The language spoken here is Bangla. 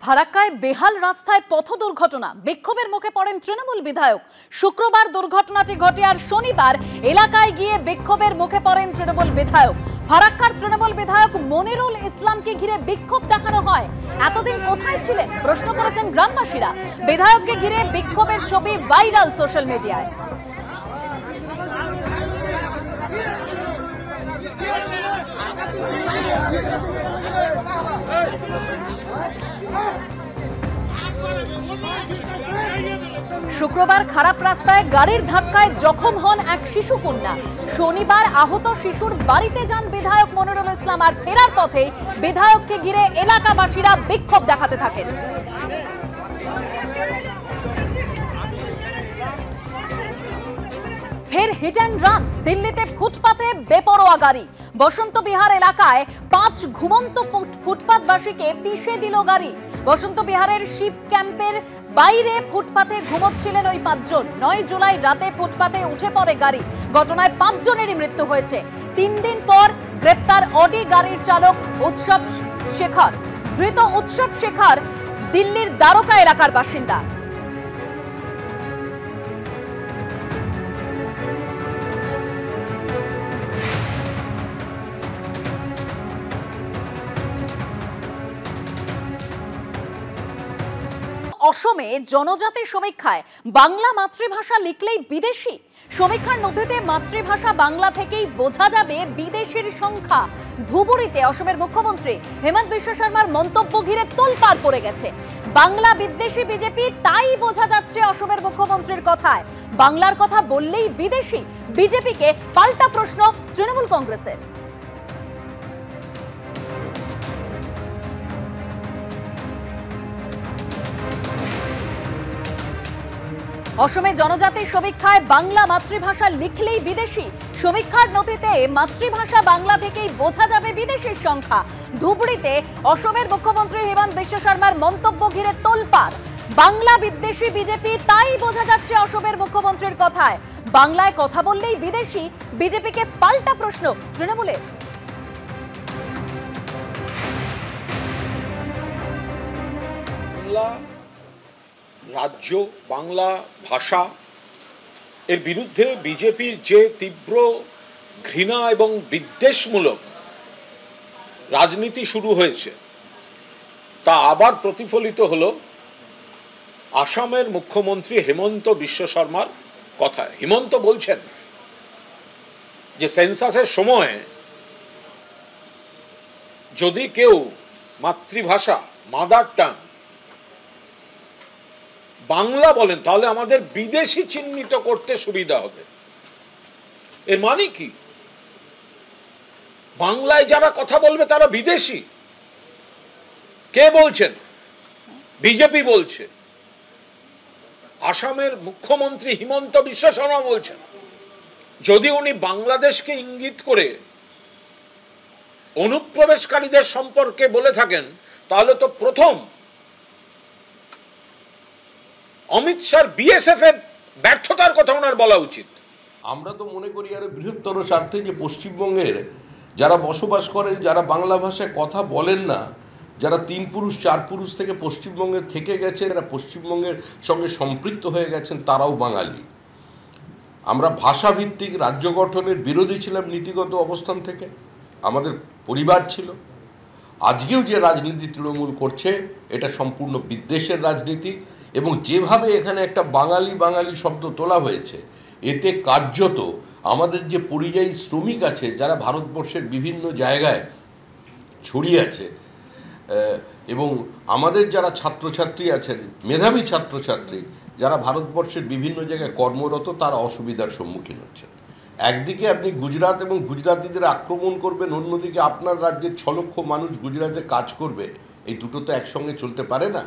ফারাক্কায় বেহাল রাস্তায় পথ দুর্ঘটনা, বিক্ষোভের মুখে পড়েন তৃণমূল বিধায়ক। শুক্রবার দুর্ঘটনাটি ঘটে আর শনিবার এলাকায় গিয়ে বিক্ষোভের মুখে পড়েন তৃণমূল বিধায়ক। ফারাক্কার তৃণমূল বিধায়ক মনিরুল ইসলামকে ঘিরে বিক্ষোভ দেখানো হয়। এতদিন কোথায় ছিলেন প্রশ্ন করেছেন গ্রামবাসীরা। বিধায়ককে ঘিরে বিক্ষোভের ছবি ভাইরাল সোশ্যাল মিডিয়ায়। শুক্রবার খারাপ রাস্তায় গাড়ির ধাক্কায় জখম হন এক শিশু কন্যা। শনিবার আহত শিশুর বাড়িতে যান বিধায়ক মনিরুল ইসলাম, আর ফেরার পথে বিধায়ককে ঘিরে এলাকাবাসীরা বিক্ষোভ দেখাতে থাকেন। ফের হিট অ্যান্ড রান, দিল্লিতে ফুটপাতে বেপরোয়া গাড়ি। বসন্ত বিহার এলাকায় 5 ঘুমন্ত ফুটপাতবাসীকে পিষে দিল গাড়ি। বসন্ত বিহারের শিব ক্যাম্পের বাইরে ফুটপাতে ঘুমোচ্ছিলেন ওই 5 জন। 9 জুলাই রাতে ফুটপাতে উঠে পড়ে গাড়ি। ঘটনায় 5 জনেরই মৃত্যু হয়েছে। 3 দিন পর গ্রেপ্তার অডি গাড়ির চালক উৎসব শেখর। ধৃত উৎসব শেখর দিল্লির দ্বারকা এলাকার বাসিন্দা। অসমে জনজাতি সমীক্ষায় বাংলা মাতৃভাষা লিখলেই বিদেশি। সমীক্ষার নথিতে মাতৃভাষা বাংলা থেকেই বোঝা যাবে বিদেশির সংখ্যা। ধুবুরীতে অসমের মুখ্যমন্ত্রী হেমন্ত বিশ্ব শর্মার মন্তব্য ঘিরে তোলপাড় পড়ে গেছে। বাংলা বিদ্বেষী বিজেপি, তাই বোঝা যাচ্ছে অসমের মুখ্যমন্ত্রীর কথায়। বাংলার কথা বললেই বিদেশি, বিজেপিকে পাল্টা প্রশ্ন তৃণমূল কংগ্রেসের। অসমে জনজাতি সমীক্ষায় বাংলা মাতৃভাষা লিখলেই বিদেশি। সমীক্ষার নথিতে মাতৃভাষা বাংলা থেকেই বোঝা যাবে বিদেশির সংখ্যা। ধুবুরীতে অসমের মুখ্যমন্ত্রী হেমন্ত বিশ্ব শর্মার মন্তব্য ঘিরে তোলপাড়। বাংলা বিদ্বেষী বিজেপি, তাই বোঝা যাচ্ছে অসমের মুখ্যমন্ত্রীর কথায়। বাংলায় কথা বললেই বিদেশি, বিজেপিকে পাল্টা প্রশ্ন তৃণমূলের। রাজ্য বাংলা ভাষা এর বিরুদ্ধে বিজেপির যে তীব্র ঘৃণা এবং বিদ্বেষমূলক রাজনীতি শুরু হয়েছে, তা আবার প্রতিফলিত হলো আসামের মুখ্যমন্ত্রী হেমন্ত বিশ্ব শর্মার কথায়। হেমন্ত বলছেন যে সেন্সাসের সময় যদি কেউ মাতৃভাষা মাদার টাং বাংলা বলেন, তাহলে আমাদের বিদেশি চিহ্নিত করতে সুবিধা হবে। এর মানে কি? বাংলায় যারা কথা বলবে তারা বিদেশি? কে বলছেন? বিজেপি বলছে। আসামের মুখ্যমন্ত্রী হিমন্ত বিশ্ব শর্মা বলছেন। যদি উনি বাংলাদেশকে ইঙ্গিত করে অনুপ্রবেশকারীদের সম্পর্কে বলে থাকেন, তাহলে তো প্রথম অমিত শাহ বিএসএফ এর ব্যর্থতার কথা ওনার বলা উচিত। আমরা তো মনে করি আরো বৃহত্তর স্বার্থে যে পশ্চিমবঙ্গের যারা বসবাস করেন, যারা বাংলা ভাষায় কথা বলেন না, যারা 3 পুরুষ 4 পুরুষ থেকে পশ্চিমবঙ্গে থেকে গেছে, যারা পশ্চিমবঙ্গের সঙ্গে সম্পৃক্ত হয়ে গেছেন, তারাও বাঙালি। আমরা ভাষাভিত্তিক রাজ্য গঠনের বিরোধী ছিলাম নীতিগত অবস্থান থেকে, আমাদের পরিবার ছিল। আজকেও যে রাজনীতি তৃণমূল করছে, এটা সম্পূর্ণ বিদ্বেষের রাজনীতি। এবং যেভাবে এখানে একটা বাঙালি বাঙালি শব্দ তোলা হয়েছে, এতে কার্যত আমাদের যে পরিযায়ী শ্রমিক আছে, যারা ভারতবর্ষের বিভিন্ন জায়গায় ছড়িয়ে আছে, এবং আমাদের যারা ছাত্রছাত্রী আছেন, মেধাবী ছাত্রছাত্রী যারা ভারতবর্ষের বিভিন্ন জায়গায় কর্মরত, তারা অসুবিধার সম্মুখীন হচ্ছেন। একদিকে আপনি গুজরাট এবং গুজরাটিদের আক্রমণ করবেন, অন্যদিকে আপনার রাজ্যের 6 লক্ষ মানুষ গুজরাটে কাজ করবে। এই দুটো তো একসঙ্গে চলতে পারে না।